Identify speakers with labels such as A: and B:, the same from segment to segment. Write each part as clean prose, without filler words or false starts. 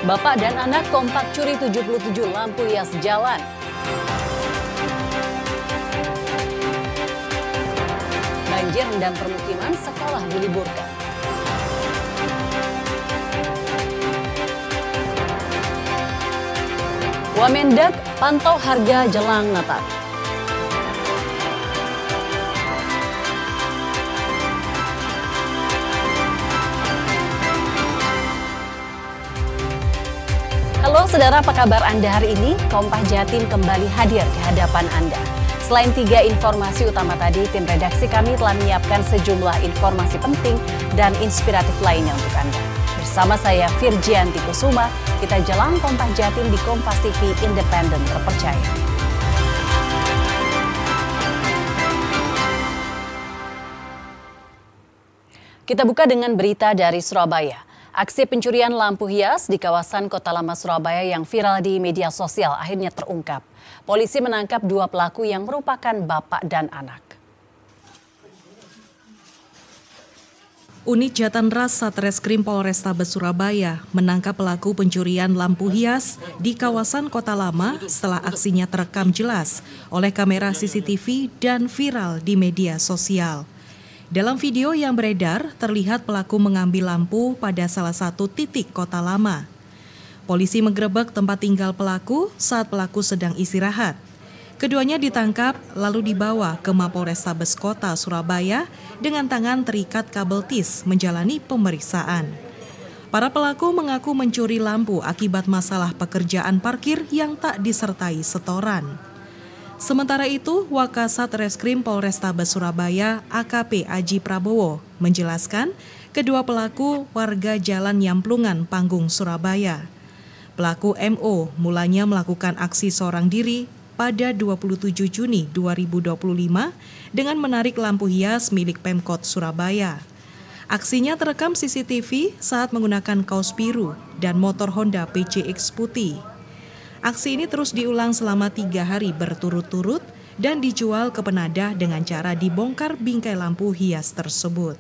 A: Bapak dan anak kompak curi 77 lampu hias jalan. Banjir rendam permukiman, sekolah diliburkan. Wamendak pantau harga jelang Natal. Halo saudara, apa kabar Anda hari ini? Kompas Jatim kembali hadir di hadapan Anda. Selain 3 informasi utama tadi, tim redaksi kami telah menyiapkan sejumlah informasi penting dan inspiratif lainnya untuk Anda. Bersama saya Virgianti Kusuma, kita jalan Kompas Jatim di Kompas TV independen terpercaya. Kita buka dengan berita dari Surabaya. Aksi pencurian lampu hias di kawasan Kota Lama Surabaya yang viral di media sosial akhirnya terungkap. Polisi menangkap 2 pelaku yang merupakan bapak dan anak.
B: Unit Jatanras Satreskrim Polrestabes Surabaya menangkap pelaku pencurian lampu hias di kawasan Kota Lama setelah aksinya terekam jelas oleh kamera CCTV dan viral di media sosial. Dalam video yang beredar, terlihat pelaku mengambil lampu pada salah satu titik Kota Lama. Polisi menggerebek tempat tinggal pelaku saat pelaku sedang istirahat. Keduanya ditangkap lalu dibawa ke Mapolrestabes Kota Surabaya dengan tangan terikat kabel tis menjalani pemeriksaan. Para pelaku mengaku mencuri lampu akibat masalah pekerjaan parkir yang tak disertai setoran. Sementara itu, Wakasat Reskrim Polrestabes Surabaya AKP Aji Prabowo menjelaskan kedua pelaku warga Jalan Nyamplungan, Panggung, Surabaya. Pelaku MO mulanya melakukan aksi sorang diri pada 27 Juni 2025 dengan menarik lampu hias milik Pemkot Surabaya. Aksinya terekam CCTV saat menggunakan kaos biru dan motor Honda PCX putih. Aksi ini terus diulang selama 3 hari berturut-turut dan dijual ke penadah dengan cara dibongkar bingkai lampu hias tersebut.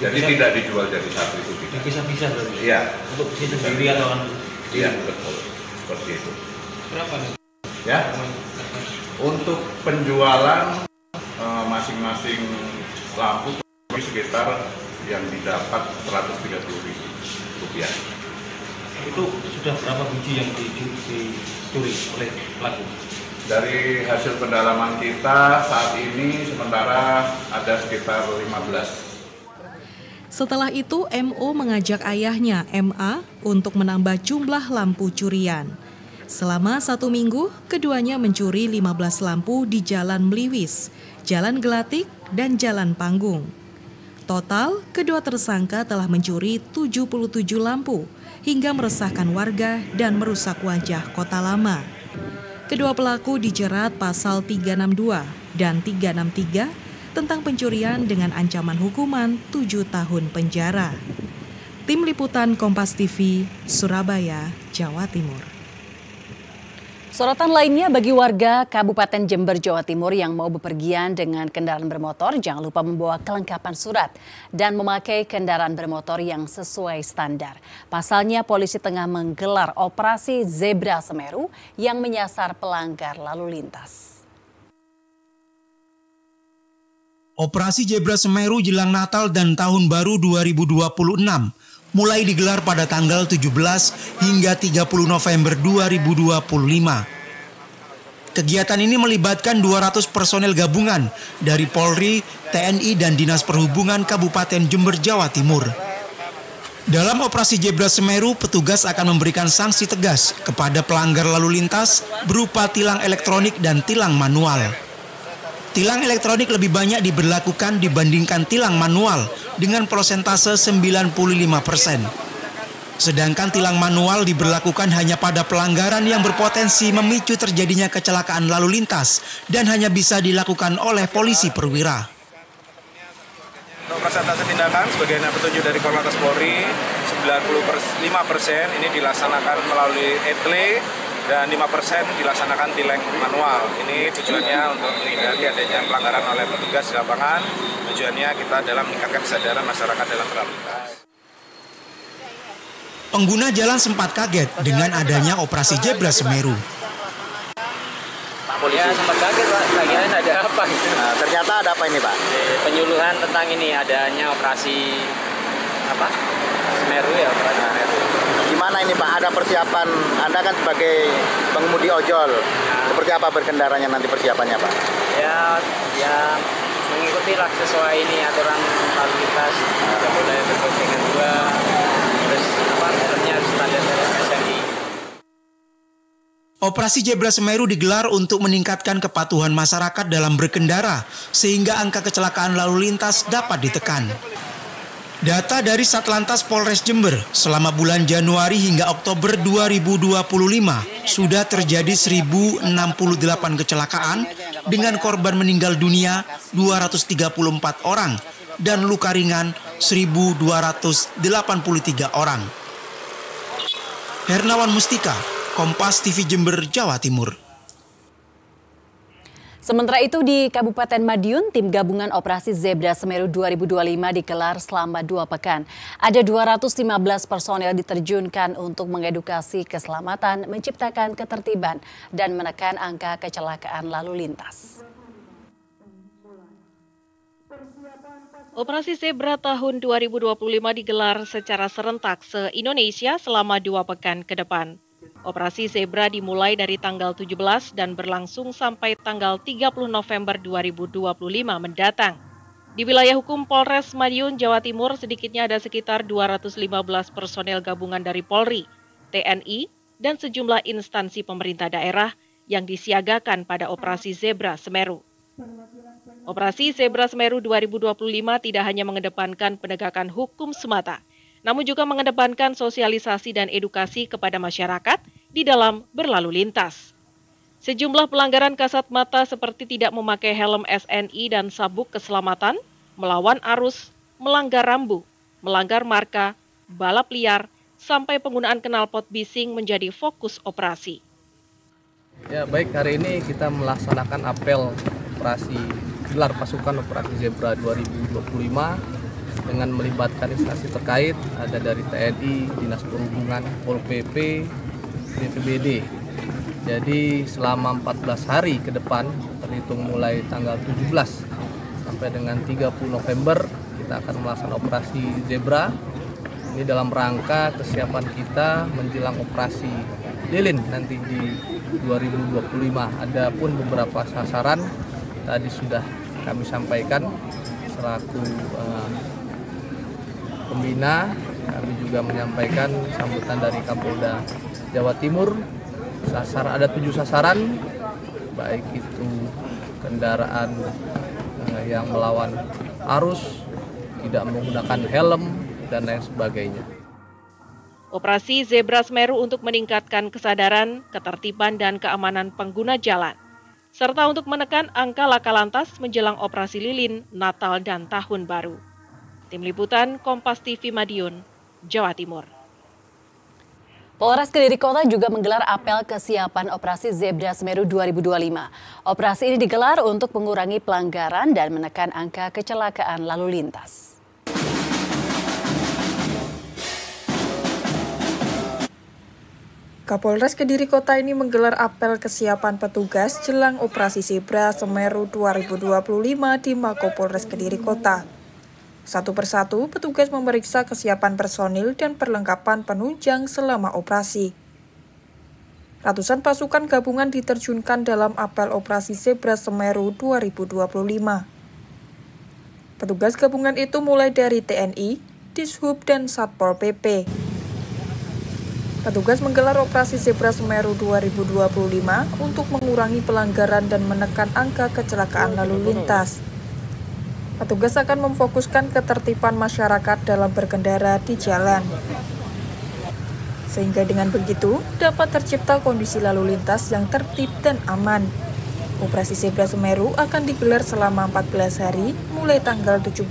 C: Jadi tidak dijual jadi satu itu tidak.
D: Bisa-bisa berarti?
C: Iya.
D: Untuk itu sendiri atau?
C: Iya, betul. Seperti itu.
D: Berapa nih?
C: Ya. Untuk penjualan masing-masing lampu sekitar yang didapat Rp130.000.
D: Itu sudah berapa biji yang dicuri oleh pelaku?
C: Dari hasil pendalaman kita saat ini sementara ada sekitar 15.
B: Setelah itu, MO mengajak ayahnya, MA, untuk menambah jumlah lampu curian. Selama 1 minggu, keduanya mencuri 15 lampu di Jalan Mliwis, Jalan Gelatik, dan Jalan Panggung. Total, kedua tersangka telah mencuri 77 lampu hingga meresahkan warga dan merusak wajah Kota Lama. Kedua pelaku dijerat pasal 362 dan 363 tentang pencurian dengan ancaman hukuman 7 tahun penjara. Tim Liputan Kompas TV, Surabaya, Jawa Timur.
A: Sorotan lainnya bagi warga Kabupaten Jember, Jawa Timur yang mau bepergian dengan kendaraan bermotor, jangan lupa membawa kelengkapan surat dan memakai kendaraan bermotor yang sesuai standar. Pasalnya polisi tengah menggelar operasi Zebra Semeru yang menyasar pelanggar lalu lintas.
E: Operasi Zebra Semeru jelang Natal dan Tahun Baru 2026 mulai digelar pada tanggal 17 hingga 30 November 2025. Kegiatan ini melibatkan 200 personel gabungan dari Polri, TNI, dan Dinas Perhubungan Kabupaten Jember, Jawa Timur. Dalam operasi Zebra Semeru, petugas akan memberikan sanksi tegas kepada pelanggar lalu lintas berupa tilang elektronik dan tilang manual. Tilang elektronik lebih banyak diberlakukan dibandingkan tilang manual dengan persentase 95%. Sedangkan tilang manual diberlakukan hanya pada pelanggaran yang berpotensi memicu terjadinya kecelakaan lalu lintas dan hanya bisa dilakukan oleh polisi perwira.
F: Untuk persentase tindakan sebagaimana petunjuk dari Korlantas Polri, 95% ini dilaksanakan melalui etle dan 5% dilaksanakan tilang manual. Ini tujuannya untuk menghindari adanya pelanggaran oleh petugas di lapangan. Tujuannya kita dalam meningkatkan kesadaran masyarakat dalam berlalu lintas.
E: Pengguna jalan sempat kaget dengan adanya operasi Zebra Semeru.
G: Ya sempat kaget Pak, kira ada apa gitu.
H: Nah, ternyata ada apa ini Pak?
G: Penyuluhan tentang ini adanya operasi apa? Semeru ya, operasi Semeru.
H: Gimana ini Pak, ada persiapan, Anda kan sebagai pengemudi ojol, seperti apa berkendaranya nanti persiapannya Pak?
G: Ya mengikuti lah sesuai ini aturan lalu lintas, tidak boleh berboncengan dua, terus apa, helmnya harus standar SNI.
E: Operasi Zebra Semeru digelar untuk meningkatkan kepatuhan masyarakat dalam berkendara sehingga angka kecelakaan lalu lintas dapat ditekan. Data dari Satlantas Polres Jember selama bulan Januari hingga Oktober 2025 sudah terjadi 1068 kecelakaan dengan korban meninggal dunia 234 orang dan luka ringan 1283 orang. Hernawan Mustika, Kompas TV Jember, Jawa Timur.
A: Sementara itu di Kabupaten Madiun, tim gabungan Operasi Zebra Semeru 2025 digelar selama 2 pekan. Ada 215 personel diterjunkan untuk mengedukasi keselamatan, menciptakan ketertiban, dan menekan angka kecelakaan lalu lintas.
B: Operasi Zebra tahun 2025 digelar secara serentak se-Indonesia selama 2 pekan ke depan. Operasi Zebra dimulai dari tanggal 17 dan berlangsung sampai tanggal 30 November 2025 mendatang. Di wilayah hukum Polres Madiun, Jawa Timur, sedikitnya ada sekitar 215 personel gabungan dari Polri, TNI, dan sejumlah instansi pemerintah daerah yang disiagakan pada Operasi Zebra Semeru. Operasi Zebra Semeru 2025 tidak hanya mengedepankan penegakan hukum semata, namun juga mengedepankan sosialisasi dan edukasi kepada masyarakat di dalam berlalu lintas. Sejumlah pelanggaran kasat mata seperti tidak memakai helm SNI dan sabuk keselamatan, melawan arus, melanggar rambu, melanggar marka, balap liar, sampai penggunaan knalpot bising menjadi fokus operasi.
I: Ya baik, hari ini kita melaksanakan apel operasi gelar pasukan Operasi Zebra 2025 dengan melibatkan instansi terkait, ada dari TNI, Dinas Perhubungan, Pol PP, BPBD. Jadi selama 14 hari ke depan, terhitung mulai tanggal 17 sampai dengan 30 November, kita akan melaksanakan operasi Zebra. Ini dalam rangka kesiapan kita menjelang operasi lilin nanti di 2025. Ada pun beberapa sasaran tadi sudah kami sampaikan selaku pembina. Kami juga menyampaikan sambutan dari Kapolda Jawa Timur. Ada 7 sasaran, baik itu kendaraan yang melawan arus, tidak menggunakan helm, dan lain sebagainya.
B: Operasi Zebra Semeru untuk meningkatkan kesadaran, ketertiban, dan keamanan pengguna jalan, serta untuk menekan angka laka lantas menjelang operasi lilin, Natal, dan Tahun Baru. Tim Liputan Kompas TV Madiun, Jawa Timur.
A: Polres Kediri Kota juga menggelar apel kesiapan Operasi Zebra Semeru 2025. Operasi ini digelar untuk mengurangi pelanggaran dan menekan angka kecelakaan lalu lintas.
J: Kapolres Kediri Kota ini menggelar apel kesiapan petugas jelang Operasi Zebra Semeru 2025 di Mako Polres Kediri Kota. Satu persatu, petugas memeriksa kesiapan personil dan perlengkapan penunjang selama operasi. Ratusan pasukan gabungan diterjunkan dalam apel Operasi Zebra Semeru 2025. Petugas gabungan itu mulai dari TNI, Dishub, dan Satpol PP. Petugas menggelar Operasi Zebra Semeru 2025 untuk mengurangi pelanggaran dan menekan angka kecelakaan lalu lintas. Petugas akan memfokuskan ketertiban masyarakat dalam berkendara di jalan. Sehingga dengan begitu, dapat tercipta kondisi lalu lintas yang tertib dan aman. Operasi Zebra Semeru akan digelar selama 14 hari, mulai tanggal 17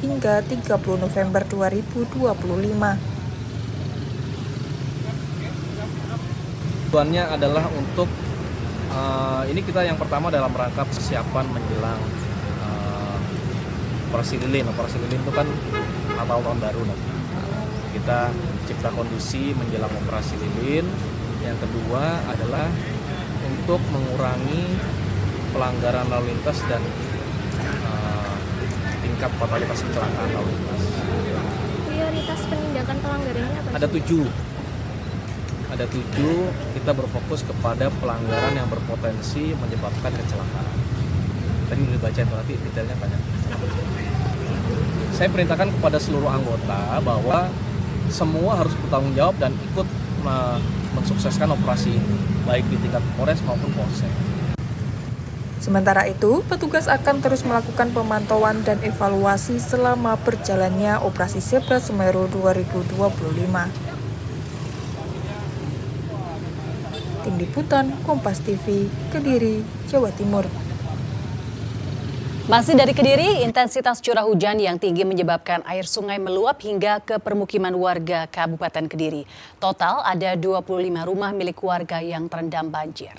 J: hingga 30 November 2025.
I: Tujuannya adalah untuk ini kita yang pertama dalam rangka persiapan menjelang operasi lilin. Operasi lilin itu kan Natal Tahun Baru nanti. kita cipta kondisi menjelang operasi lilin. Yang kedua adalah untuk mengurangi pelanggaran lalu lintas dan tingkat fatalitas kecelakaan lalu lintas.
K: Prioritas penindakan pelanggarannya apa?
I: Ada 7, kita berfokus kepada pelanggaran yang berpotensi menyebabkan kecelakaan. Tadi udah baca itu, nanti detailnya banyak. Saya perintahkan kepada seluruh anggota bahwa semua harus bertanggung jawab dan ikut mensukseskan operasi ini, baik di tingkat Polres maupun Polsek.
J: Sementara itu, petugas akan terus melakukan pemantauan dan evaluasi selama berjalannya Operasi Zebra Semeru 2025. Tim Liputan Kompas TV, Kediri, Jawa Timur.
A: Masih dari Kediri, intensitas curah hujan yang tinggi menyebabkan air sungai meluap hingga ke permukiman warga Kabupaten Kediri. Total ada 25 rumah milik warga yang terendam banjir.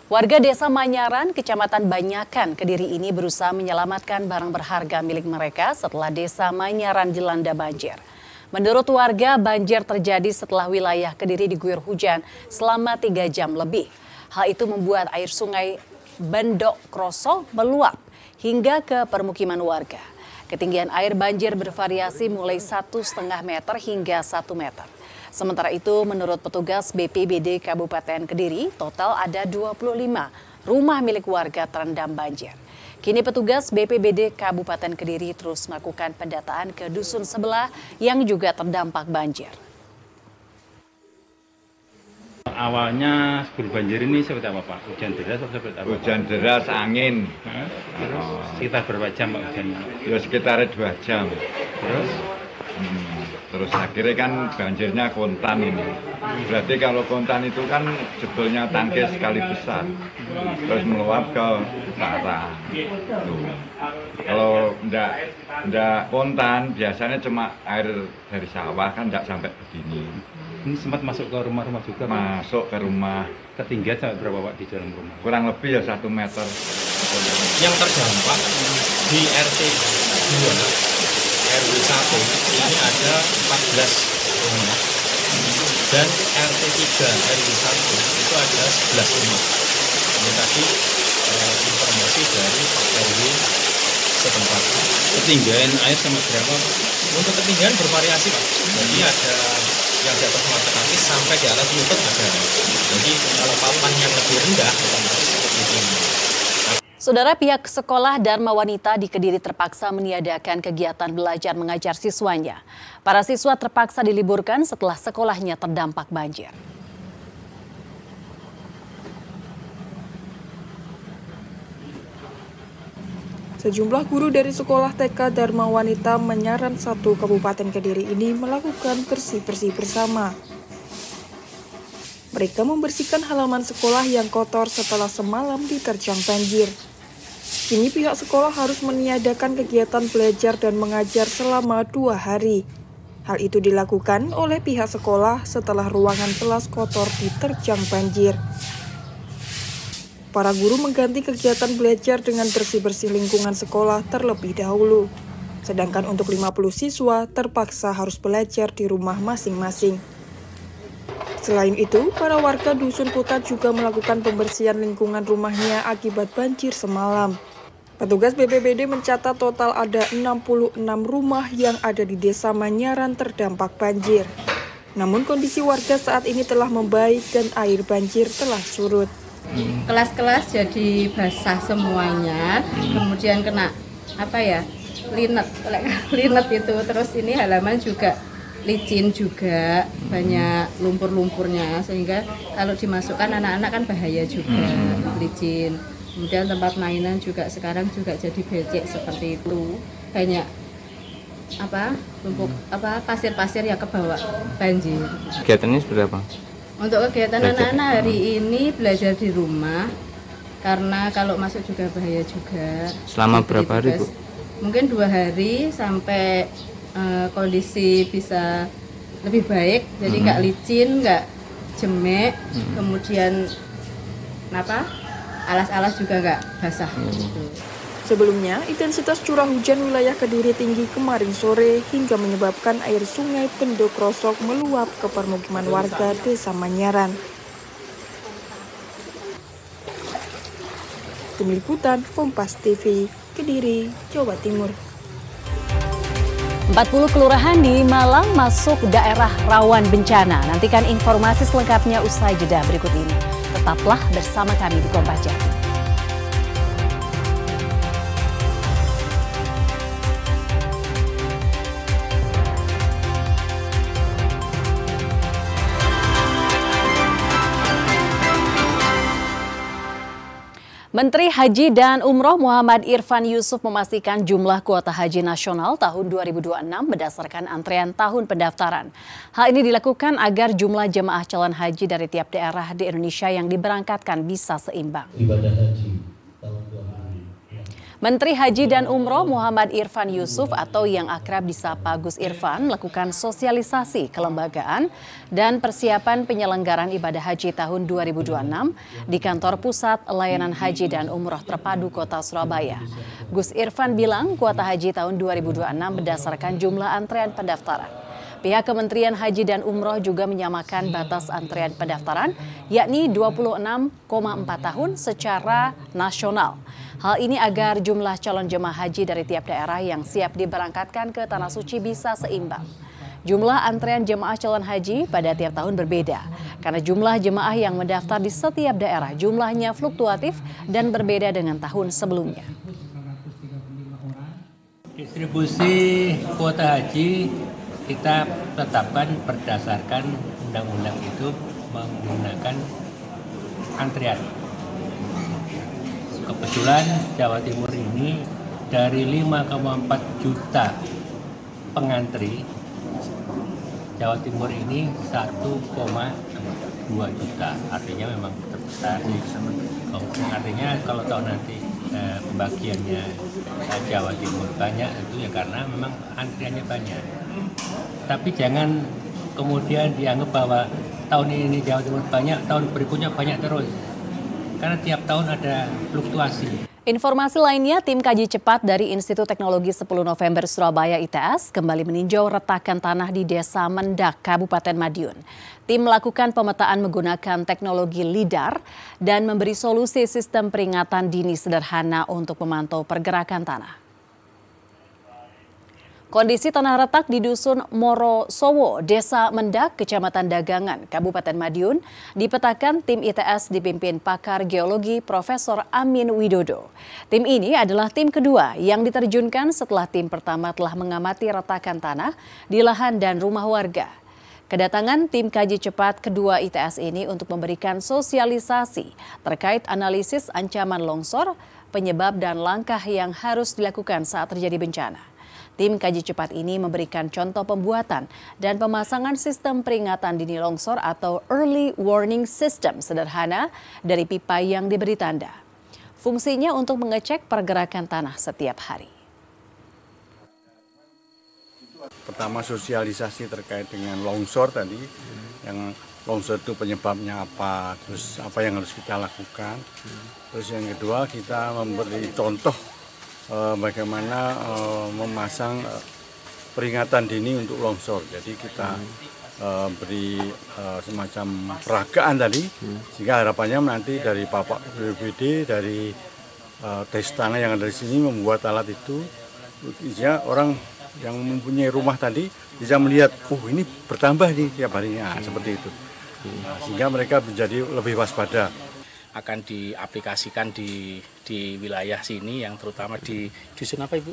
A: Warga Desa Manyaran, Kecamatan Banyakan, Kediri ini berusaha menyelamatkan barang berharga milik mereka setelah Desa Manyaran dilanda banjir. Menurut warga, banjir terjadi setelah wilayah Kediri diguyur hujan selama 3 jam lebih. Hal itu membuat air sungai Bendok Kroso meluap hingga ke permukiman warga. Ketinggian air banjir bervariasi mulai 1,5 meter hingga 1 meter. Sementara itu, menurut petugas BPBD Kabupaten Kediri, total ada 25 rumah milik warga terendam banjir. Kini petugas BPBD Kabupaten Kediri terus melakukan pendataan ke dusun sebelah yang juga terdampak banjir.
L: Awalnya sebelum banjir ini seperti apa Pak? Hujan deras atau seperti apa?
M: Hujan deras, angin.
L: Terus sekitar berapa jam Pak hujannya?
M: Ya sekitar 2 jam.
L: Terus?
M: Terus akhirnya kan banjirnya kontan ini. Berarti kalau kontan itu kan jebolnya tangki sekali besar. Terus meluap ke utara. Kalau enggak kontan, biasanya cuma air dari sawah kan enggak sampai begini.
L: Ini sempat masuk ke rumah-rumah juga?
M: Masuk ke rumah.
L: Ketinggian sampai berapa Pak di dalam rumah?
M: Kurang lebih ya 1 meter.
N: Yang terdampak di RT 2 RW 1 ini ada 14 rumah dan RT 3 RW 1 itu ada 11 rumah. Ini tadi informasi dari Pak RW setempat.
L: Ketinggian air sampai berapa?
N: Untuk ketinggian bervariasi Pak. Jadi ada yang di atas mata kaki sampai di atas lutut ada. Jadi kalau papan yang lebih rendah otomatis lebih tinggi.
A: Saudara, pihak sekolah Dharma Wanita di Kediri terpaksa meniadakan kegiatan belajar mengajar siswanya. Para siswa terpaksa diliburkan setelah sekolahnya terdampak banjir.
J: Sejumlah guru dari sekolah TK Dharma Wanita Manyaran 1 Kabupaten Kediri ini melakukan bersih-bersih bersama. Mereka membersihkan halaman sekolah yang kotor setelah semalam diterjang banjir. Kini pihak sekolah harus meniadakan kegiatan belajar dan mengajar selama 2 hari. Hal itu dilakukan oleh pihak sekolah setelah ruangan kelas kotor diterjang banjir. Para guru mengganti kegiatan belajar dengan bersih-bersih lingkungan sekolah terlebih dahulu. Sedangkan untuk 50 siswa terpaksa harus belajar di rumah masing-masing. Selain itu, para warga Dusun Putat juga melakukan pembersihan lingkungan rumahnya akibat banjir semalam. Petugas BPBD mencatat total ada 66 rumah yang ada di Desa Manyaran terdampak banjir. Namun kondisi warga saat ini telah membaik dan air banjir telah surut.
O: Kelas-kelas jadi basah semuanya, kemudian kena linet itu, terus ini halaman juga licin juga, banyak lumpur-lumpurnya, sehingga kalau dimasukkan anak-anak kan bahaya juga, licin. Kemudian tempat mainan juga sekarang juga jadi becek seperti itu, banyak pasir-pasir yang kebawa banjir.
P: Kegiatannya seperti apa?
O: Untuk kegiatan anak-anak hari ini belajar di rumah, karena kalau masuk juga bahaya juga.
P: Selama berapa hari Bu?
O: Mungkin 2 hari sampai kondisi bisa lebih baik, jadi nggak licin, nggak jemek, kemudian alas-alas juga nggak basah.
J: Sebelumnya, intensitas curah hujan wilayah Kediri tinggi kemarin sore hingga menyebabkan air sungai Bendok Rosok meluap ke permukiman warga Desa Manyaran. Tim Liputan Kompas TV, Kediri, Jawa Timur.
A: 40 kelurahan di Malang masuk daerah rawan bencana. Nantikan informasi selengkapnya usai jeda berikut ini. Tetaplah bersama kami di Kompas Jatim. Menteri Haji dan Umroh Muhammad Irfan Yusuf memastikan jumlah kuota haji nasional tahun 2026 berdasarkan antrean tahun pendaftaran. Hal ini dilakukan agar jumlah jemaah calon haji dari tiap daerah di Indonesia yang diberangkatkan bisa seimbang.
Q: Ibadah haji.
A: Menteri Haji dan Umroh Muhammad Irfan Yusuf atau yang akrab disapa Gus Irfan melakukan sosialisasi kelembagaan dan persiapan penyelenggaraan ibadah haji tahun 2026 di Kantor Pusat Layanan Haji dan Umroh Terpadu Kota Surabaya. Gus Irfan bilang kuota haji tahun 2026 berdasarkan jumlah antrean pendaftaran. Pihak Kementerian Haji dan Umroh juga menyamakan batas antrean pendaftaran, yakni 26,4 tahun secara nasional. Hal ini agar jumlah calon jemaah haji dari tiap daerah yang siap diberangkatkan ke Tanah Suci bisa seimbang. Jumlah antrean jemaah calon haji pada tiap tahun berbeda, karena jumlah jemaah yang mendaftar di setiap daerah jumlahnya fluktuatif dan berbeda dengan tahun sebelumnya.
Q: Distribusi kuota haji kita tetapkan berdasarkan undang-undang itu menggunakan antrian. Kebetulan Jawa Timur ini dari 5,4 juta pengantri, Jawa Timur ini 1,2 juta, artinya memang terbesar. Artinya kalau tahu nanti pembagiannya Jawa Timur banyak itu ya karena memang antriannya banyak. Tapi jangan kemudian dianggap bahwa tahun ini Jawa Timur banyak, tahun berikutnya banyak terus. Karena tiap tahun ada fluktuasi.
A: Informasi lainnya, tim kaji cepat dari Institut Teknologi 10 November Surabaya ITS kembali meninjau retakan tanah di Desa Mendak, Kabupaten Madiun. Tim melakukan pemetaan menggunakan teknologi LIDAR dan memberi solusi sistem peringatan dini sederhana untuk memantau pergerakan tanah. Kondisi tanah retak di Dusun Morosowo, Desa Mendak, Kecamatan Dagangan, Kabupaten Madiun, dipetakan tim ITS dipimpin pakar geologi Profesor Amin Widodo. Tim ini adalah tim kedua yang diterjunkan setelah tim pertama telah mengamati retakan tanah di lahan dan rumah warga. Kedatangan tim kaji cepat kedua ITS ini untuk memberikan sosialisasi terkait analisis ancaman longsor, penyebab dan langkah yang harus dilakukan saat terjadi bencana. Tim kaji cepat ini memberikan contoh pembuatan dan pemasangan sistem peringatan dini longsor atau early warning system sederhana dari pipa yang diberi tanda. Fungsinya untuk mengecek pergerakan tanah setiap hari.
R: Pertama sosialisasi terkait dengan longsor tadi, yang longsor itu penyebabnya apa, terus apa yang harus kita lakukan. Terus yang kedua kita memberi contoh bagaimana memasang peringatan dini untuk longsor. Jadi kita beri semacam peragaan tadi, sehingga harapannya nanti dari Bapak BPBD, dari tes tanah yang ada di sini membuat alat itu, sehingga orang yang mempunyai rumah tadi bisa melihat, oh ini bertambah nih tiap harinya, seperti itu. Sehingga mereka menjadi lebih waspada.
S: Akan diaplikasikan di wilayah sini, yang terutama di dusun apa Ibu?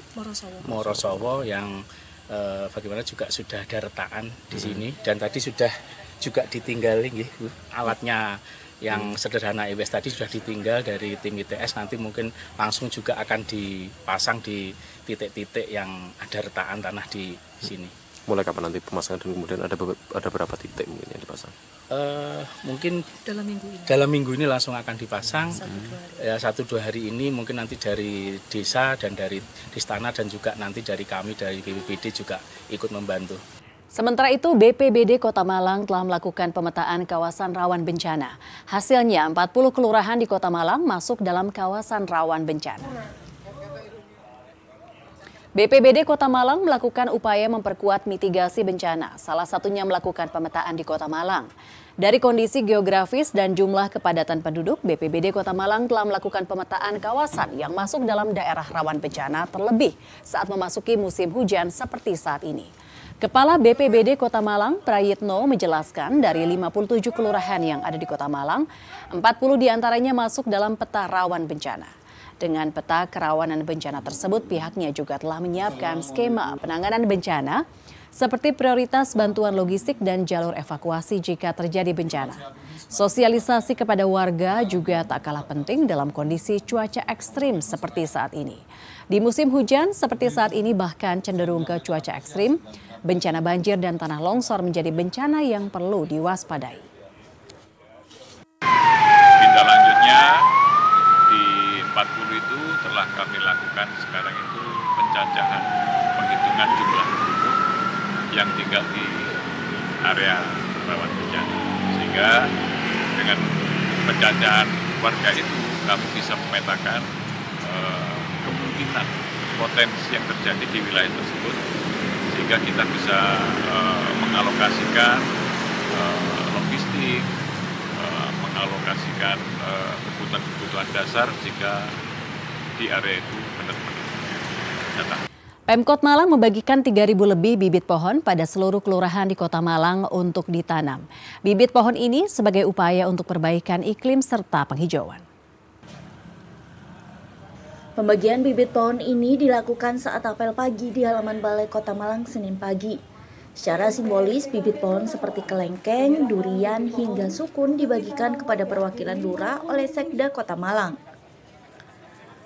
S: Morosowo yang bagaimana juga sudah ada retakan di sini, dan tadi sudah juga ditinggal alatnya yang sederhana EWS tadi sudah ditinggal dari tim ITS, nanti mungkin langsung juga akan dipasang di titik-titik yang ada retakan tanah di sini.
T: Mulai kapan nanti pemasangan dan kemudian ada berapa titik mungkin yang dipasang?
S: Mungkin dalam minggu ini langsung akan dipasang. 1-2 hari ini mungkin nanti dari desa dan dari Istana dan juga nanti dari kami dari BPBD juga ikut membantu.
A: Sementara itu, BPBD Kota Malang telah melakukan pemetaan kawasan rawan bencana. Hasilnya 40 kelurahan di Kota Malang masuk dalam kawasan rawan bencana. BPBD Kota Malang melakukan upaya memperkuat mitigasi bencana, salah satunya melakukan pemetaan di Kota Malang. Dari kondisi geografis dan jumlah kepadatan penduduk, BPBD Kota Malang telah melakukan pemetaan kawasan yang masuk dalam daerah rawan bencana terlebih saat memasuki musim hujan seperti saat ini. Kepala BPBD Kota Malang, Prayitno, menjelaskan dari 57 kelurahan yang ada di Kota Malang, 40 diantaranya masuk dalam peta rawan bencana. Dengan peta kerawanan bencana tersebut, pihaknya juga telah menyiapkan skema penanganan bencana seperti prioritas bantuan logistik dan jalur evakuasi jika terjadi bencana. Sosialisasi kepada warga juga tak kalah penting dalam kondisi cuaca ekstrim seperti saat ini. Di musim hujan seperti saat ini bahkan cenderung ke cuaca ekstrim, bencana banjir dan tanah longsor menjadi bencana yang perlu diwaspadai.
C: Tindak lanjutnya di 40 itu telah kami lakukan sekarang itu pencacahan penghitungan jumlah penduduk yang tinggal di area rawan bencana. Sehingga dengan pencacahan warga itu kami bisa memetakan kemungkinan potensi yang terjadi di wilayah tersebut, sehingga kita bisa mengalokasikan logistik, mengalokasikan kebutuhan dasar jika di area itu benar-benar datang.
A: Pemkot Malang membagikan 3.000 lebih bibit pohon pada seluruh kelurahan di Kota Malang untuk ditanam. Bibit pohon ini sebagai upaya untuk perbaikan iklim serta penghijauan.
U: Pembagian bibit pohon ini dilakukan saat apel pagi di halaman Balai Kota Malang Senin pagi. Secara simbolis, bibit pohon seperti kelengkeng, durian, hingga sukun dibagikan kepada perwakilan lurah oleh Sekda Kota Malang.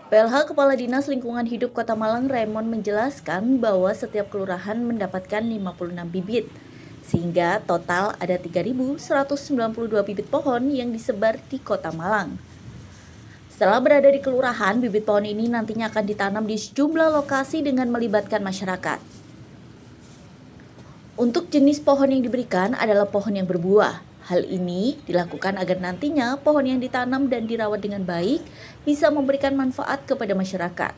U: PLH Kepala Dinas Lingkungan Hidup Kota Malang Raymond menjelaskan bahwa setiap kelurahan mendapatkan 56 bibit, sehingga total ada 3.192 bibit pohon yang disebar di Kota Malang. Setelah berada di kelurahan, bibit pohon ini nantinya akan ditanam di sejumlah lokasi dengan melibatkan masyarakat. Untuk jenis pohon yang diberikan adalah pohon yang berbuah. Hal ini dilakukan agar nantinya pohon yang ditanam dan dirawat dengan baik bisa memberikan manfaat kepada masyarakat.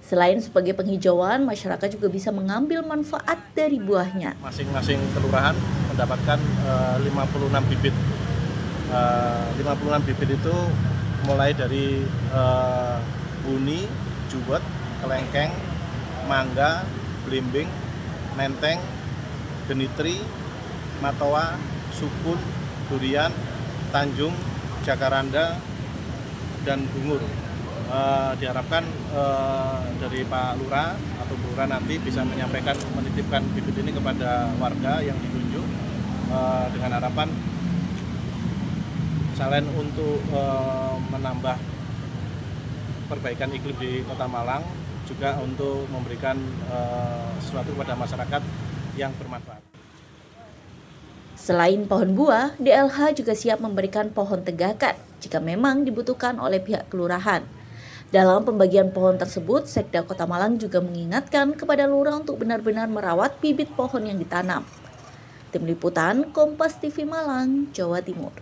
U: Selain sebagai penghijauan, masyarakat juga bisa mengambil manfaat dari buahnya.
D: Masing-masing kelurahan mendapatkan 56 bibit. 56 bibit itu mulai dari buni, juwet, kelengkeng, mangga, belimbing, menteng, genitri, matoa, sukun, durian, tanjung, jakaranda, dan bungur. Diharapkan dari Pak Lurah atau Bu Lurah nanti bisa menitipkan bibit ini kepada warga yang ditunjuk dengan harapan selain untuk menambah perbaikan iklim di Kota Malang, juga untuk memberikan sesuatu kepada masyarakat yang bermanfaat.
U: Selain pohon buah, DLH juga siap memberikan pohon tegakan jika memang dibutuhkan oleh pihak kelurahan. Dalam pembagian pohon tersebut, Sekda Kota Malang juga mengingatkan kepada lurah untuk benar-benar merawat bibit pohon yang ditanam. Tim Liputan, Kompas TV Malang, Jawa Timur.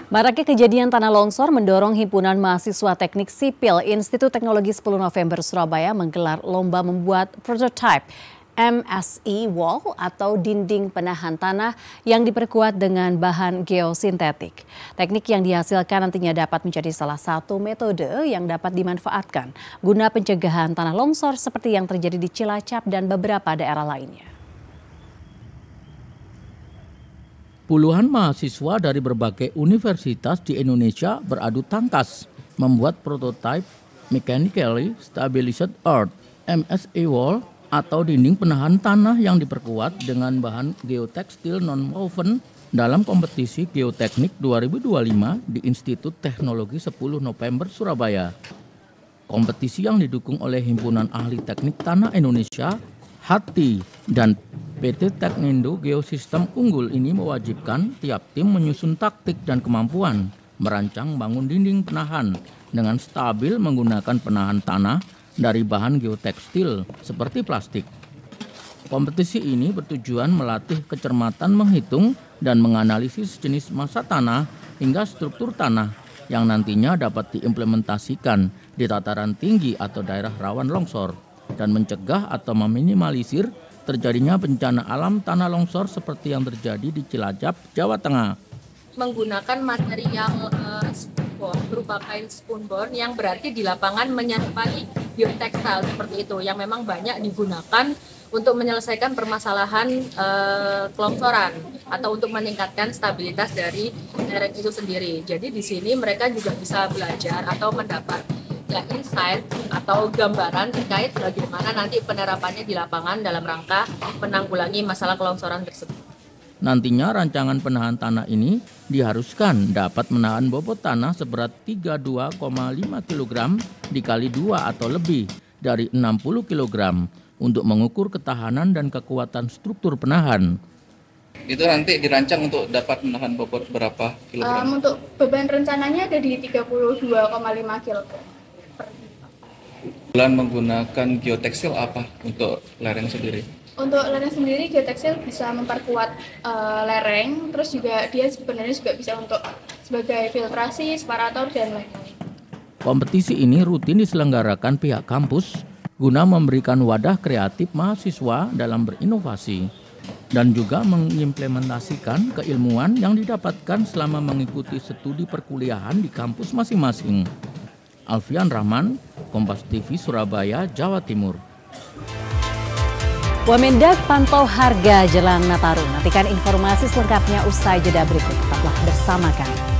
A: Maraknya kejadian tanah longsor mendorong Himpunan Mahasiswa Teknik Sipil Institut Teknologi 10 November Surabaya menggelar lomba membuat prototipe MSE wall atau dinding penahan tanah yang diperkuat dengan bahan geosintetik. Teknik yang dihasilkan nantinya dapat menjadi salah satu metode yang dapat dimanfaatkan guna pencegahan tanah longsor seperti yang terjadi di Cilacap dan beberapa daerah lainnya.
V: Puluhan mahasiswa dari berbagai universitas di Indonesia beradu tangkas membuat prototipe Mechanically Stabilized Earth MSE wall atau dinding penahan tanah yang diperkuat dengan bahan geotekstil non-woven dalam kompetisi Geoteknik 2025 di Institut Teknologi 10 November Surabaya. Kompetisi yang didukung oleh Himpunan Ahli Teknik Tanah Indonesia, HATI, dan PT Teknindo Geosistem Unggul ini mewajibkan tiap tim menyusun taktik dan kemampuan merancang bangun dinding penahan dengan stabil menggunakan penahan tanah dari bahan geotekstil seperti plastik. Kompetisi ini bertujuan melatih kecermatan menghitung dan menganalisis jenis massa tanah hingga struktur tanah yang nantinya dapat diimplementasikan di dataran tinggi atau daerah rawan longsor. dan mencegah atau meminimalisir terjadinya bencana alam tanah longsor seperti yang terjadi di Cilacap, Jawa Tengah.
F: Menggunakan material spoonboard berupa kain spoonboard yang berarti di lapangan menyerupai biotekstil seperti itu yang memang banyak digunakan untuk menyelesaikan permasalahan kelongsoran atau untuk meningkatkan stabilitas dari lereng itu sendiri. Jadi di sini mereka juga bisa belajar atau mendapat insight atau gambaran terkait bagaimana nanti penerapannya di lapangan dalam rangka menanggulangi masalah kelongsoran tersebut.
V: Nantinya rancangan penahan tanah ini diharuskan dapat menahan bobot tanah seberat 32,5 kg dikali 2 atau lebih dari 60 kg untuk mengukur ketahanan dan kekuatan struktur penahan.
H: Itu nanti dirancang untuk dapat menahan bobot berapa kilogram?
K: Untuk beban rencananya ada di 32,5 kg.
H: Bulan menggunakan geotekstil apa untuk lereng sendiri?
K: Untuk lereng sendiri geotekstil bisa memperkuat lereng, terus juga dia sebenarnya juga bisa untuk sebagai filtrasi, separator dan lain-lain.
V: Kompetisi ini rutin diselenggarakan pihak kampus guna memberikan wadah kreatif mahasiswa dalam berinovasi dan juga mengimplementasikan keilmuan yang didapatkan selama mengikuti studi perkuliahan di kampus masing-masing. Alfian Rahman, Kompas TV Surabaya, Jawa Timur.
A: Wamendak pantau harga jelang Nataru. Nantikan informasi selengkapnya usai jeda berikut. Tetaplah bersama kami.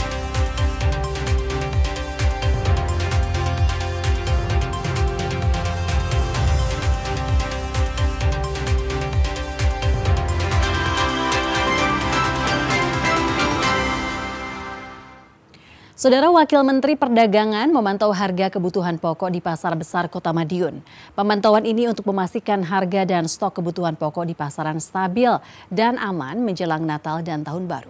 A: Saudara Wakil Menteri Perdagangan memantau harga kebutuhan pokok di Pasar Besar Kota Madiun. Pemantauan ini untuk memastikan harga dan stok kebutuhan pokok di pasaran stabil dan aman menjelang Natal dan Tahun Baru.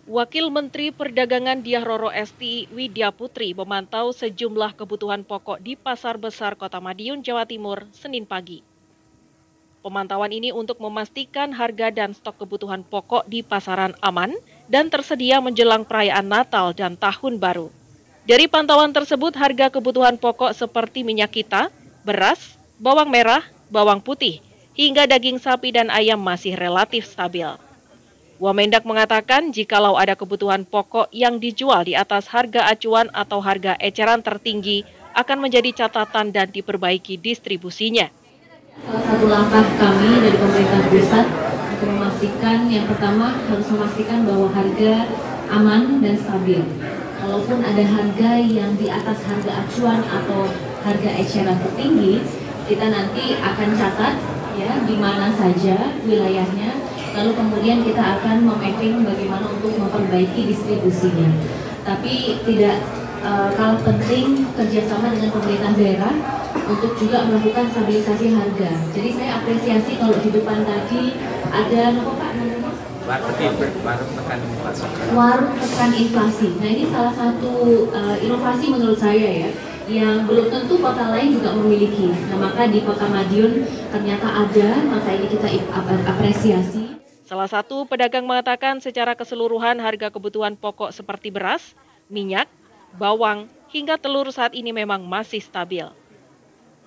W: Wakil Menteri Perdagangan Diah Roro Esti Widya Putri memantau sejumlah kebutuhan pokok di Pasar Besar Kota Madiun, Jawa Timur, Senin pagi. Pemantauan ini untuk memastikan harga dan stok kebutuhan pokok di pasaran aman dan tersedia menjelang perayaan Natal dan Tahun Baru. Dari pantauan tersebut, harga kebutuhan pokok seperti minyak kita, beras, bawang merah, bawang putih, hingga daging sapi dan ayam masih relatif stabil. Wamendak mengatakan jikalau ada kebutuhan pokok yang dijual di atas harga acuan atau harga eceran tertinggi akan menjadi catatan dan diperbaiki distribusinya.
X: Salah satu langkah kami dari pemerintah pusat untuk memastikan, yang pertama harus memastikan bahwa harga aman dan stabil. Kalaupun ada harga yang di atas harga acuan atau harga eceran tertinggi, kita nanti akan catat ya di mana saja wilayahnya, lalu kemudian kita akan memapping bagaimana untuk memperbaiki distribusinya. Tapi tidak kalah penting kerjasama dengan pemerintah daerah untuk juga melakukan stabilisasi harga. Jadi saya apresiasi kalau di depan tadi ada apa Pak namanya?
G: Warung tekan inflasi.
X: Warung tekan inflasi. Nah ini salah satu inovasi menurut saya ya, yang belum tentu kota lain juga memiliki. Nah maka di Kota Madiun ternyata ada, maka ini kita apresiasi.
W: Salah satu pedagang mengatakan secara keseluruhan harga kebutuhan pokok seperti beras, minyak, bawang, hingga telur saat ini memang masih stabil.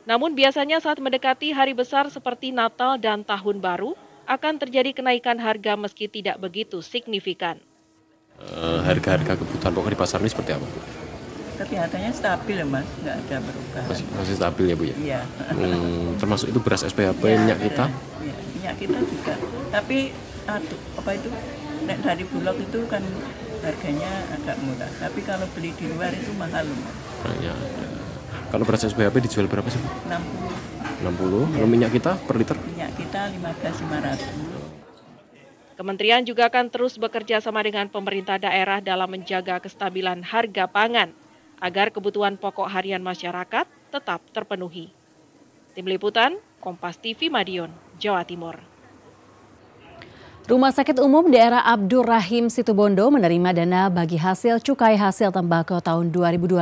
W: Namun biasanya saat mendekati hari besar seperti Natal dan Tahun Baru, akan terjadi kenaikan harga meski tidak begitu signifikan.
T: Harga-harga kebutuhan pokok di pasar ini seperti apa?
Y: Kelihatannya stabil ya Mas, nggak ada perubahan.
T: Masih stabil ya Bu ya?
Y: Iya.
T: Termasuk itu beras SPHP, ya, minyak kita?
Y: Ya, minyak kita juga. Tapi dari Bulog itu kan harganya agak murah. Tapi kalau beli di luar itu mahal.
T: Ya. Kalau beras SPHP dijual berapa sih?
Y: 60.
T: 60. Kalau minyak kita per liter?
Y: Minyak kita 15.500.
W: Kementerian juga akan terus bekerja sama dengan pemerintah daerah dalam menjaga kestabilan harga pangan agar kebutuhan pokok harian masyarakat tetap terpenuhi. Tim Liputan, Kompas TV Madiun, Jawa Timur.
A: Rumah Sakit Umum Daerah Abdur Rahim Situbondo menerima dana bagi hasil cukai hasil tembakau tahun 2025.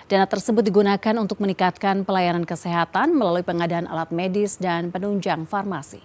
A: Dana tersebut digunakan untuk meningkatkan pelayanan kesehatan melalui pengadaan alat medis dan penunjang farmasi.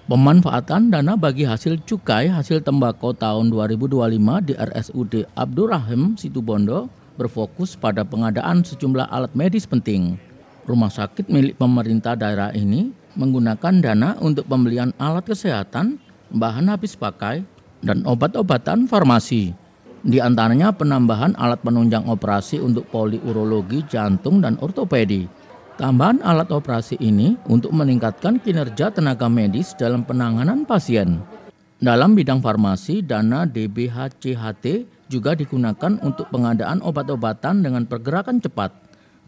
V: Pemanfaatan dana bagi hasil cukai hasil tembakau tahun 2025 di RSUD Abdurrahim Situbondo berfokus pada pengadaan sejumlah alat medis penting. Rumah sakit milik pemerintah daerah ini menggunakan dana untuk pembelian alat kesehatan, bahan habis pakai, dan obat-obatan farmasi. Di antaranya penambahan alat penunjang operasi untuk poliurologi, jantung, dan ortopedi. Tambahan alat operasi ini untuk meningkatkan kinerja tenaga medis dalam penanganan pasien. Dalam bidang farmasi, dana DBHCHT juga digunakan untuk pengadaan obat-obatan dengan pergerakan cepat,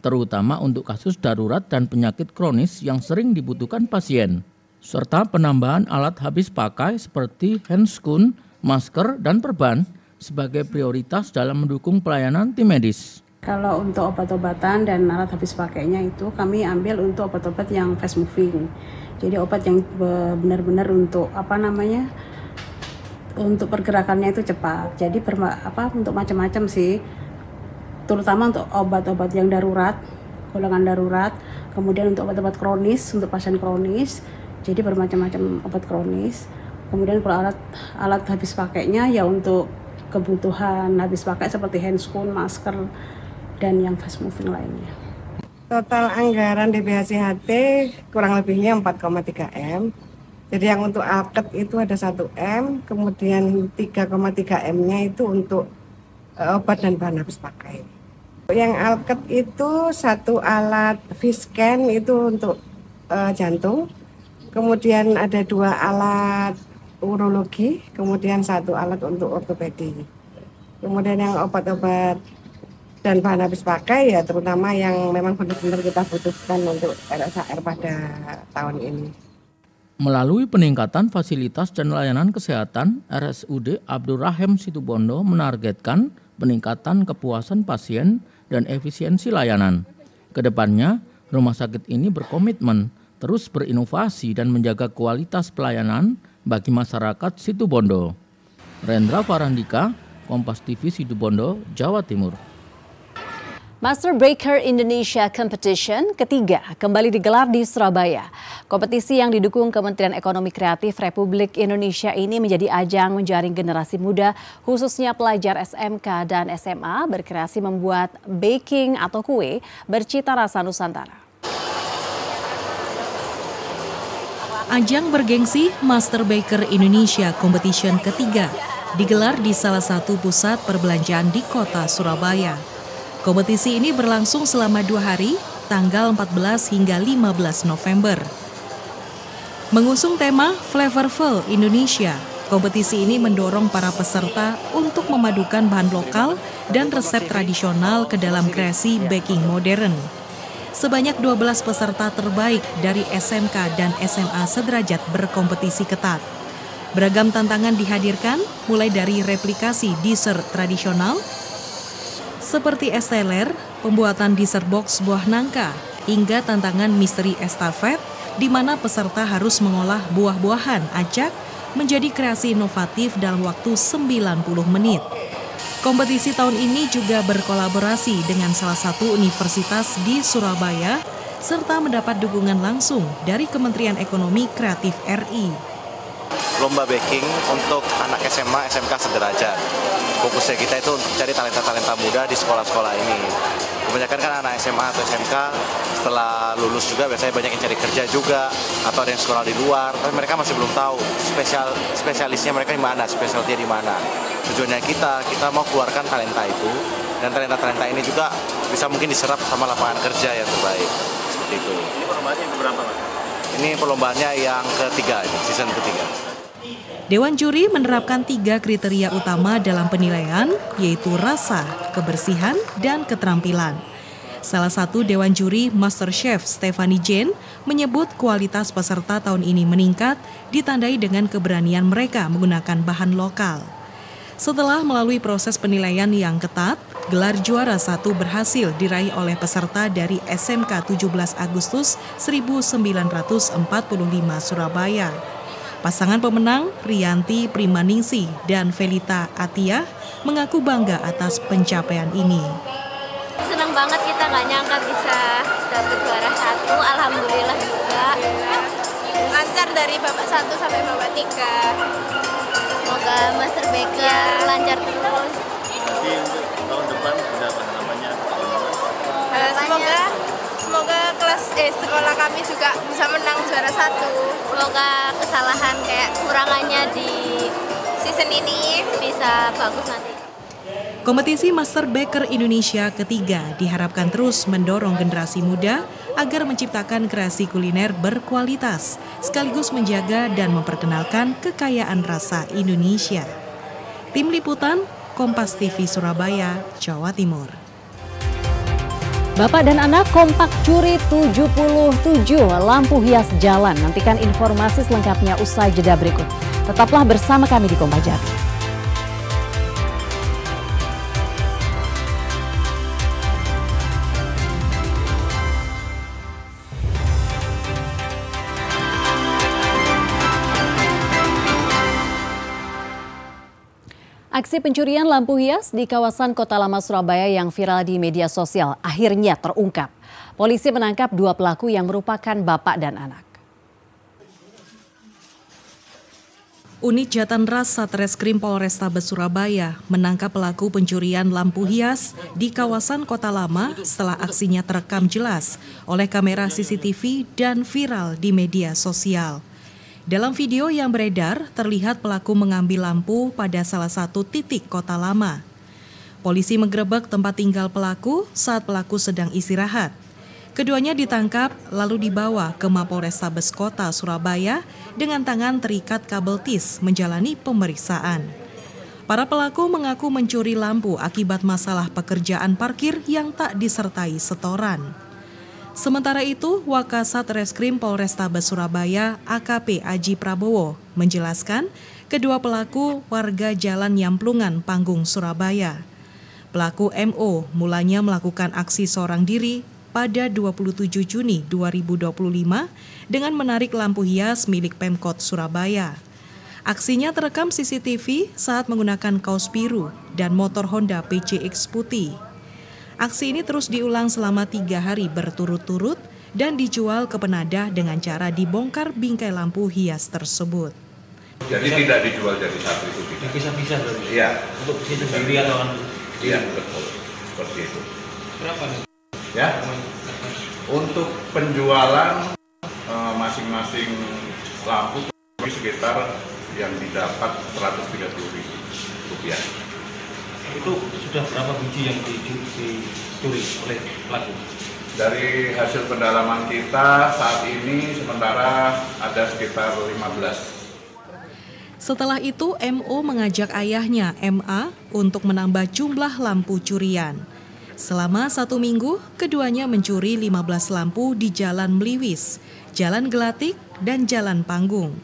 V: terutama untuk kasus darurat dan penyakit kronis yang sering dibutuhkan pasien, serta penambahan alat habis pakai seperti handscoon, masker, dan perban sebagai prioritas dalam mendukung pelayanan tim medis.
B: Kalau untuk obat-obatan dan alat habis pakainya itu kami ambil untuk obat-obat yang fast moving. Jadi obat yang benar-benar untuk untuk pergerakannya itu cepat. Jadi untuk macam-macam sih. Terutama untuk obat-obat yang darurat, golongan darurat, kemudian untuk obat-obat kronis, untuk pasien kronis. Jadi bermacam-macam obat kronis. Kemudian kalau alat habis pakainya ya untuk kebutuhan habis pakai seperti handscoon, masker, dan yang fast moving lainnya.
E: Total anggaran DBHCHT kurang lebihnya 4,3 M. Jadi yang untuk alket itu ada 1 M, kemudian 3,3 M-nya itu untuk obat dan bahan habis pakai. Yang alket itu 1 alat V-scan itu untuk jantung, kemudian ada 2 alat urologi, kemudian 1 alat untuk ortopedi. Kemudian yang obat-obat dan bahan habis pakai ya terutama yang memang benar-benar kita butuhkan untuk RSAR pada tahun ini.
V: Melalui peningkatan fasilitas dan layanan kesehatan, RSUD Abdurrahim Situbondo menargetkan peningkatan kepuasan pasien dan efisiensi layanan. Kedepannya, rumah sakit ini berkomitmen terus berinovasi dan menjaga kualitas pelayanan bagi masyarakat Situbondo. Rendra Farandika, Kompas TV Situbondo, Jawa Timur.
A: Master Baker Indonesia Competition ketiga kembali digelar di Surabaya. Kompetisi yang didukung Kementerian Ekonomi Kreatif Republik Indonesia ini menjadi ajang menjaring generasi muda, khususnya pelajar SMK dan SMA berkreasi membuat baking atau kue bercita rasa Nusantara.
I: Ajang bergengsi Master Baker Indonesia Competition ketiga digelar di salah satu pusat perbelanjaan di kota Surabaya. Kompetisi ini berlangsung selama 2 hari, tanggal 14 hingga 15 November. Mengusung tema Flavorful Indonesia, kompetisi ini mendorong para peserta untuk memadukan bahan lokal dan resep tradisional ke dalam kreasi baking modern. Sebanyak 12 peserta terbaik dari SMK dan SMA sederajat berkompetisi ketat. Beragam tantangan dihadirkan, mulai dari replikasi dessert tradisional, seperti es teler, pembuatan dessert box buah nangka, hingga tantangan misteri estafet, di mana peserta harus mengolah buah-buahan acak menjadi kreasi inovatif dalam waktu 90 menit. Kompetisi tahun ini juga berkolaborasi dengan salah satu universitas di Surabaya, serta mendapat dukungan langsung dari Kementerian Ekonomi Kreatif RI.
L: Lomba baking untuk anak SMA, SMK sederajat. Fokusnya kita itu untuk cari talenta-talenta muda di sekolah-sekolah ini. Kebanyakan kan anak SMA atau SMK setelah lulus juga biasanya banyak yang cari kerja juga, atau ada yang sekolah di luar, tapi mereka masih belum tahu spesialisnya mereka di mana, spesialnya di mana. Tujuannya kita mau keluarkan talenta itu, dan talenta-talenta ini juga bisa mungkin diserap sama lapangan kerja yang terbaik. Seperti itu. Ini perlombaannya yang berapa, Pak? Ini perlombaannya yang ketiga, ini season ketiga.
I: Dewan juri menerapkan 3 kriteria utama dalam penilaian, yaitu rasa, kebersihan, dan keterampilan. Salah satu Dewan juri Master Chef Stephanie Jane menyebut kualitas peserta tahun ini meningkat, ditandai dengan keberanian mereka menggunakan bahan lokal. Setelah melalui proses penilaian yang ketat, gelar juara 1 berhasil diraih oleh peserta dari SMK 17 Agustus 1945 Surabaya. Pasangan pemenang Rianti Primaningsih dan Felita Atia mengaku bangga atas pencapaian ini.
M: Senang banget, kita nggak nyangka bisa dapat juara 1, alhamdulillah juga. Terus lancar dari babak 1 sampai babak 3. Semoga Master Baker lancar terus.
J: Nanti untuk tahun depan ada harapannya?
M: Semoga sekolah kami juga bisa menang juara 1. Semoga kesalahan kayak kurangannya di season ini bisa bagus nanti.
I: Kompetisi Master Baker Indonesia ketiga diharapkan terus mendorong generasi muda agar menciptakan kreasi kuliner berkualitas, sekaligus menjaga dan memperkenalkan kekayaan rasa Indonesia. Tim Liputan, Kompas TV Surabaya, Jawa Timur.
A: Bapak dan anak kompak curi 77 lampu hias jalan. Nantikan informasi selengkapnya usai jeda berikut. Tetaplah bersama kami di Kompas Jati. Aksi pencurian lampu hias di kawasan Kota Lama Surabaya yang viral di media sosial akhirnya terungkap. Polisi menangkap 2 pelaku yang merupakan bapak dan anak.
I: Unit Jatanras Satreskrim Polrestabes Surabaya menangkap pelaku pencurian lampu hias di kawasan Kota Lama setelah aksinya terekam jelas oleh kamera CCTV dan viral di media sosial. Dalam video yang beredar, terlihat pelaku mengambil lampu pada salah satu titik Kota Lama. Polisi menggerebek tempat tinggal pelaku saat pelaku sedang istirahat. Keduanya ditangkap lalu dibawa ke Mapolrestabes Kota Surabaya dengan tangan terikat kabel tis menjalani pemeriksaan. Para pelaku mengaku mencuri lampu akibat masalah pekerjaan parkir yang tak disertai setoran. Sementara itu, Wakasat Reskrim Polrestabes Surabaya AKP Aji Prabowo menjelaskan kedua pelaku warga Jalan Yamplungan, Panggung, Surabaya. Pelaku MO mulanya melakukan aksi seorang diri pada 27 Juni 2025 dengan menarik lampu hias milik Pemkot Surabaya. Aksinya terekam CCTV saat menggunakan kaos biru dan motor Honda PCX putih. Aksi ini terus diulang selama 3 hari berturut-turut dan dijual ke penadah dengan cara dibongkar bingkai lampu hias tersebut.
N: Jadi tidak dijual jadi satu itu tidak.
O: Bisa-bisa berarti?
N: Iya.
O: Untuk itu sendiri atau?
N: Iya, betul. Seperti itu.
O: Berapa nih?
N: Ya. Untuk penjualan masing-masing lampu sekitar yang didapat Rp130.000.
O: Itu sudah berapa biji yang dicuri oleh pelaku?
N: Dari hasil pendalaman kita saat ini sementara ada sekitar 15.
I: Setelah itu MO mengajak ayahnya MA untuk menambah jumlah lampu curian. Selama 1 minggu, keduanya mencuri 15 lampu di Jalan Meliwis, Jalan Gelatik, dan Jalan Panggung.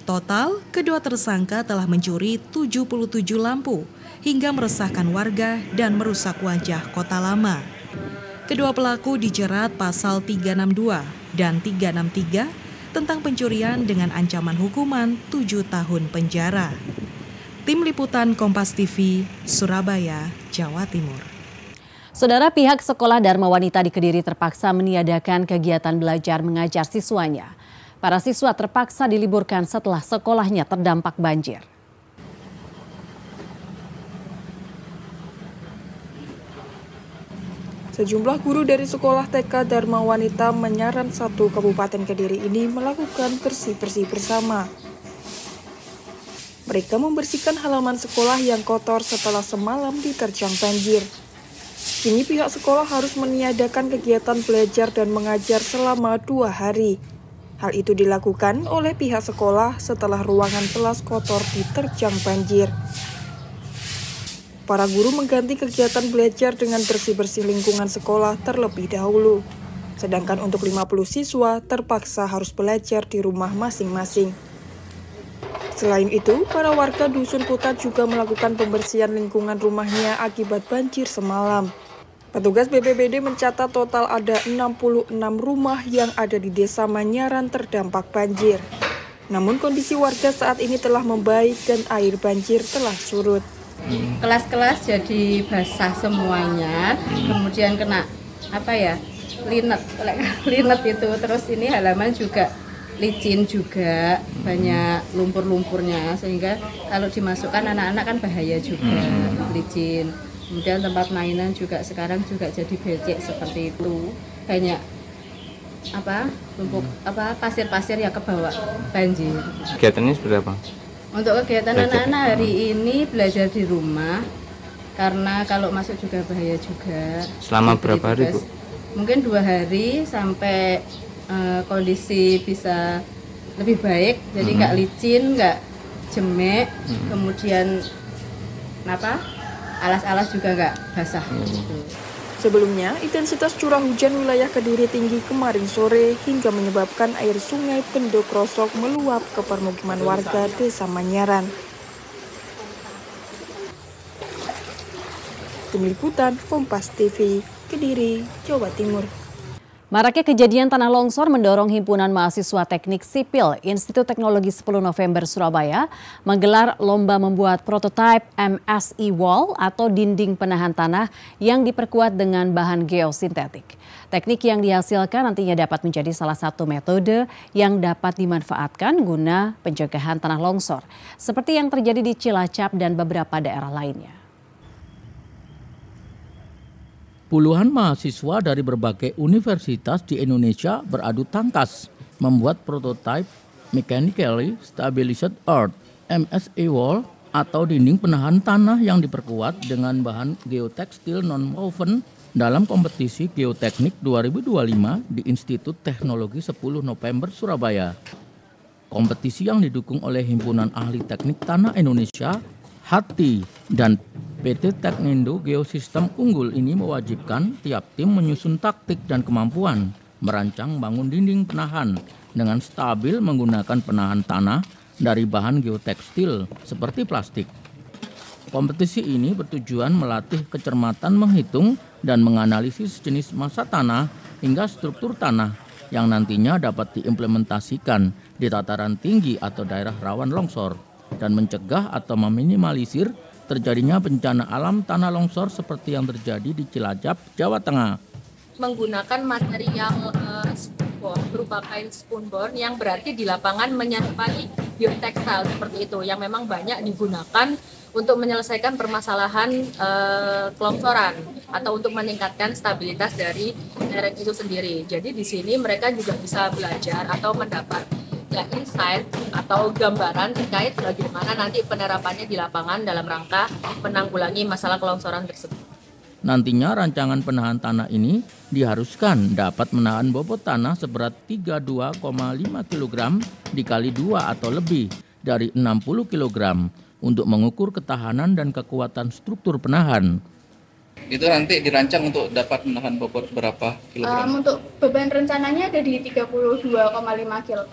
I: Total, kedua tersangka telah mencuri 77 lampu hingga meresahkan warga dan merusak wajah Kota Lama. Kedua pelaku dijerat pasal 362 dan 363 tentang pencurian dengan ancaman hukuman 7 tahun penjara. Tim Liputan Kompas TV, Surabaya, Jawa Timur.
A: Saudara, pihak Sekolah Dharma Wanita di Kediri terpaksa meniadakan kegiatan belajar mengajar siswanya. Para siswa terpaksa diliburkan setelah sekolahnya terdampak banjir.
P: Sejumlah guru dari sekolah TK Dharma Wanita Menyaran 1 Kabupaten Kediri ini melakukan bersih-bersih bersama. Mereka membersihkan halaman sekolah yang kotor setelah semalam diterjang banjir. Kini pihak sekolah harus meniadakan kegiatan belajar dan mengajar selama 2 hari. Hal itu dilakukan oleh pihak sekolah setelah ruangan kelas kotor diterjang banjir. Para guru mengganti kegiatan belajar dengan bersih-bersih lingkungan sekolah terlebih dahulu. Sedangkan untuk 50 siswa terpaksa harus belajar di rumah masing-masing. Selain itu, para warga Dusun Putat juga melakukan pembersihan lingkungan rumahnya akibat banjir semalam. Petugas BPBD mencatat total ada 66 rumah yang ada di Desa Menyaran terdampak banjir. Namun kondisi warga saat ini telah membaik dan air banjir telah surut.
Q: Kelas-kelas jadi basah semuanya, kemudian kena linet itu, terus ini halaman juga licin juga, banyak lumpur-lumpurnya, sehingga kalau dimasukkan anak-anak kan bahaya juga, licin. Kemudian tempat mainan juga sekarang juga jadi becek seperti itu, banyak pasir-pasir yang kebawa banjir.
T: Kegiatannya seperti apa?
Q: Untuk kegiatan anak-anak hari ini belajar di rumah, karena kalau masuk juga bahaya juga.
T: Selama berapa hari, Bu?
Q: Mungkin 2 hari sampai kondisi bisa lebih baik, jadi nggak licin, nggak jemek, kemudian alas-alas juga nggak basah.
P: Sebelumnya, intensitas curah hujan wilayah Kediri tinggi kemarin sore hingga menyebabkan air sungai Bendo Krosok meluap ke permukiman warga Desa Manyaran. Tim Liputan Kompas TV, Kediri, Jawa Timur.
A: Maraknya kejadian tanah longsor mendorong Himpunan Mahasiswa Teknik Sipil Institut Teknologi 10 November Surabaya menggelar lomba membuat prototipe MSE Wall atau dinding penahan tanah yang diperkuat dengan bahan geosintetik. Teknik yang dihasilkan nantinya dapat menjadi salah satu metode yang dapat dimanfaatkan guna pencegahan tanah longsor, seperti yang terjadi di Cilacap dan beberapa daerah lainnya.
V: Puluhan mahasiswa dari berbagai universitas di Indonesia beradu tangkas membuat prototipe Mechanically Stabilized Earth MSE Wall atau dinding penahan tanah yang diperkuat dengan bahan geotekstil non-woven dalam kompetisi Geoteknik 2025 di Institut Teknologi 10 November Surabaya. Kompetisi yang didukung oleh Himpunan Ahli Teknik Tanah Indonesia, HATI, dan PT Teknindo Geosistem Unggul ini mewajibkan tiap tim menyusun taktik dan kemampuan merancang bangun dinding penahan dengan stabil menggunakan penahan tanah dari bahan geotekstil seperti plastik. Kompetisi ini bertujuan melatih kecermatan menghitung dan menganalisis jenis massa tanah hingga struktur tanah yang nantinya dapat diimplementasikan di dataran tinggi atau daerah rawan longsor dan mencegah atau meminimalisir terjadinya bencana alam tanah longsor seperti yang terjadi di Cilacap, Jawa Tengah.
F: Menggunakan material berupa kain spunbone yang berarti di lapangan menyerupai biotekstil seperti itu, yang memang banyak digunakan untuk menyelesaikan permasalahan kelongsoran atau untuk meningkatkan stabilitas dari lereng itu sendiri. Jadi di sini mereka juga bisa belajar atau mendapat insight atau gambaran terkait bagaimana nanti penerapannya di lapangan dalam rangka menanggulangi masalah kelongsoran tersebut.
V: Nantinya rancangan penahan tanah ini diharuskan dapat menahan bobot tanah seberat 32,5 kg dikali 2 atau lebih dari 60 kg untuk mengukur ketahanan dan kekuatan struktur penahan.
H: Itu nanti dirancang untuk dapat menahan bobot berapa kilogram?
K: Untuk beban rencananya ada di 32,5 kg.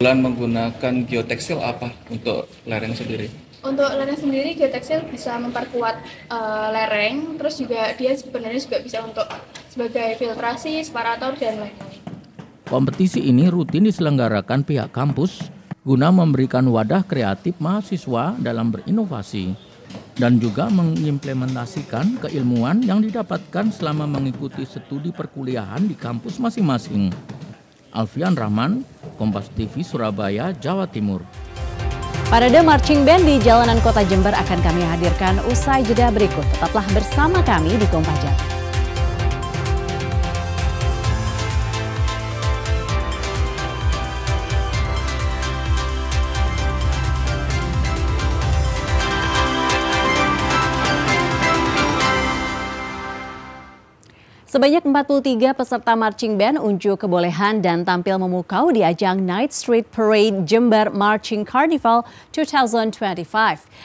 H: Bulan menggunakan geotekstil apa untuk lereng sendiri?
K: Untuk lereng sendiri geotekstil bisa memperkuat lereng, terus juga dia sebenarnya juga bisa untuk sebagai filtrasi, separator dan lain-lain.
V: Kompetisi ini rutin diselenggarakan pihak kampus guna memberikan wadah kreatif mahasiswa dalam berinovasi dan juga mengimplementasikan keilmuan yang didapatkan selama mengikuti studi perkuliahan di kampus masing-masing. Alfian Rahman, Kompas TV Surabaya, Jawa Timur.
A: Parade marching band di jalanan kota Jember akan kami hadirkan usai jeda berikut. Tetaplah bersama kami di Kompas Jatim. Sebanyak 43 peserta marching band unjuk kebolehan dan tampil memukau di ajang Night Street Parade Jember Marching Carnival 2025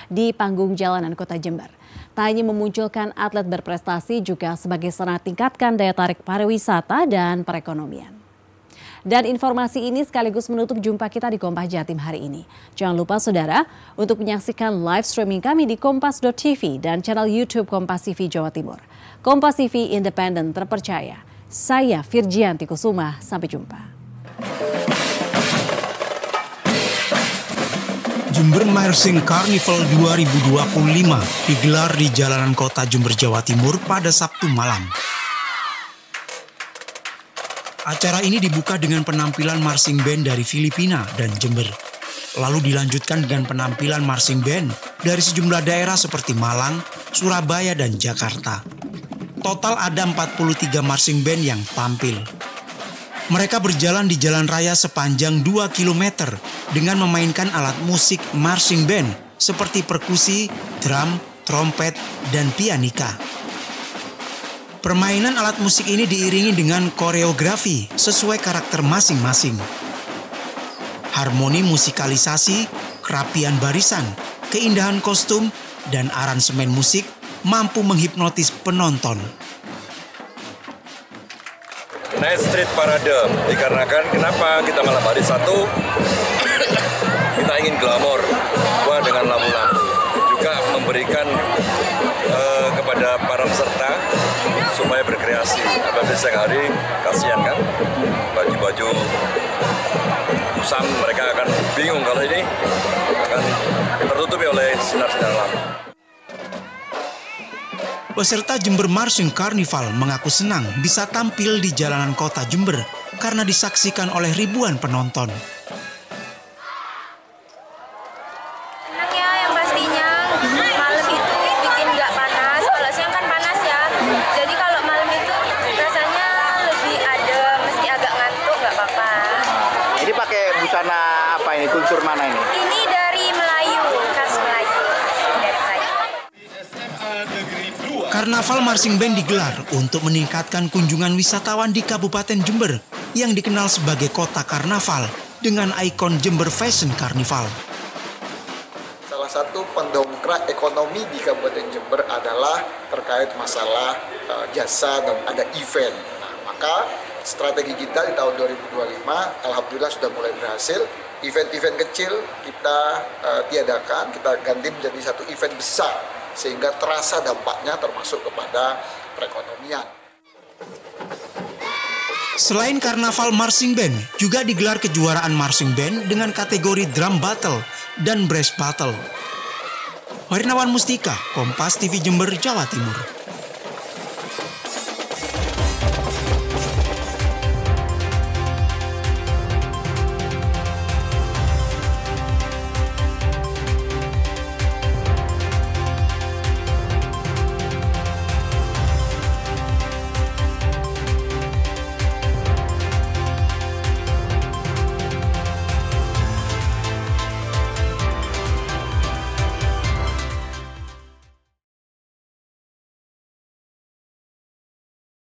A: di panggung jalanan kota Jember. Tak hanya memunculkan atlet berprestasi, juga sebagai sarana tingkatkan daya tarik pariwisata dan perekonomian. Dan informasi ini sekaligus menutup jumpa kita di Kompas Jatim hari ini. Jangan lupa saudara untuk menyaksikan live streaming kami di kompas.tv dan channel YouTube Kompas TV Jawa Timur. Kompas TV independen terpercaya. Saya Virgianti Kusuma, sampai jumpa.
C: Jember Marching Carnival 2025 digelar di jalanan kota Jember, Jawa Timur pada Sabtu malam. Acara ini dibuka dengan penampilan marching band dari Filipina dan Jember. Lalu dilanjutkan dengan penampilan marching band dari sejumlah daerah seperti Malang, Surabaya, dan Jakarta. Total ada 43 marching band yang tampil. Mereka berjalan di jalan raya sepanjang 2 km dengan memainkan alat musik marching band seperti perkusi, drum, trompet, dan pianika. Permainan alat musik ini diiringi dengan koreografi sesuai karakter masing-masing. Harmoni musikalisasi, kerapian barisan, keindahan kostum, dan aransemen musik mampu menghipnotis penonton.
D: Night Street Parade dikarenakan kenapa kita malam hari satu kita ingin glamor dengan lampu-lampu, juga memberikan kepada para peserta supaya berkreasi. Apabila siang hari kasihan kan, baju-baju kusam, mereka akan bingung kalau ini akan tertutupi oleh sinar-sinar lampu.
C: Peserta Jember Marching Carnival mengaku senang bisa tampil di jalanan kota Jember karena disaksikan oleh ribuan penonton.
G: Senang ya, yang pastinya malam itu bikin nggak panas. Kalau siang kan panas ya. Jadi kalau malam itu rasanya lebih adem, meski agak ngantuk nggak apa-apa.
R: Ini pakai busana apa ini? Kultur mana ini?
G: Ini dari Melayu, khas Melayu.
C: Karnaval Marching Band digelar untuk meningkatkan kunjungan wisatawan di Kabupaten Jember yang dikenal sebagai kota karnaval dengan ikon Jember Fashion Carnival.
S: Salah satu pendongkrak ekonomi di Kabupaten Jember adalah terkait masalah jasa dan ada event. Nah, maka strategi kita di tahun 2025 alhamdulillah sudah mulai berhasil. Event-event kecil kita tiadakan, kita ganti menjadi satu event besar, sehingga terasa dampaknya termasuk kepada perekonomian.
C: Selain karnaval marching band, juga digelar kejuaraan marching band dengan kategori drum battle dan brass battle. Warnawan Mustika, Kompas TV Jember, Jawa Timur.